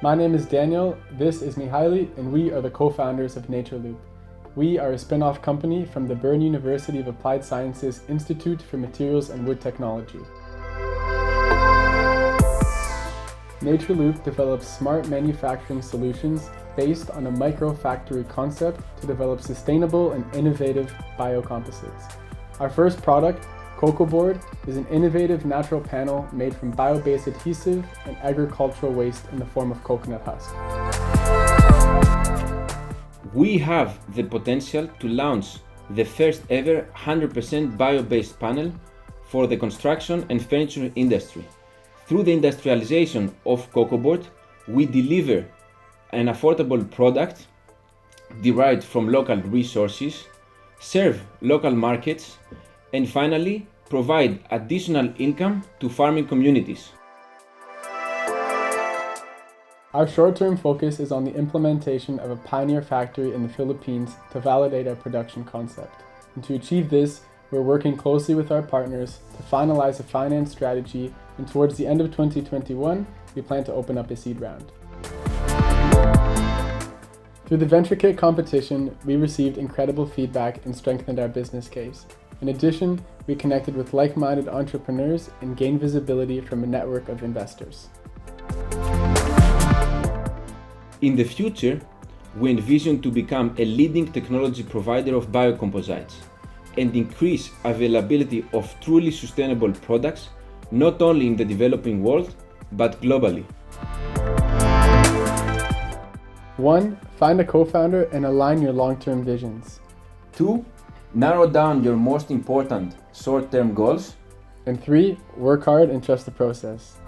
My name is Daniel, this is Michail, and we are the co-founders of NaturLoop. We are a spin-off company from the Bern University of Applied Sciences Institute for Materials and Wood Technology. NaturLoop develops smart manufacturing solutions based on a microfactory concept to develop sustainable and innovative biocomposites. Our first product, Cocoboard, is an innovative natural panel made from bio-based adhesive and agricultural waste in the form of coconut husk. We have the potential to launch the first ever 100% bio-based panel for the construction and furniture industry. Through the industrialization of Cocoboard, we deliver an affordable product derived from local resources, serve local markets, and finally, provide additional income to farming communities. Our short-term focus is on the implementation of a pioneer factory in the Philippines to validate our production concept. And to achieve this, we're working closely with our partners to finalize a finance strategy, and towards the end of 2021, we plan to open up a seed round. Through the VentureKit competition, we received incredible feedback and strengthened our business case. In addition, we connected with like-minded entrepreneurs and gained visibility from a network of investors. In the future, we envision to become a leading technology provider of biocomposites and increase availability of truly sustainable products, not only in the developing world, but globally. 1. Find a co-founder and align your long-term visions. 2. Narrow down your most important short-term goals. And 3. Work hard and trust the process.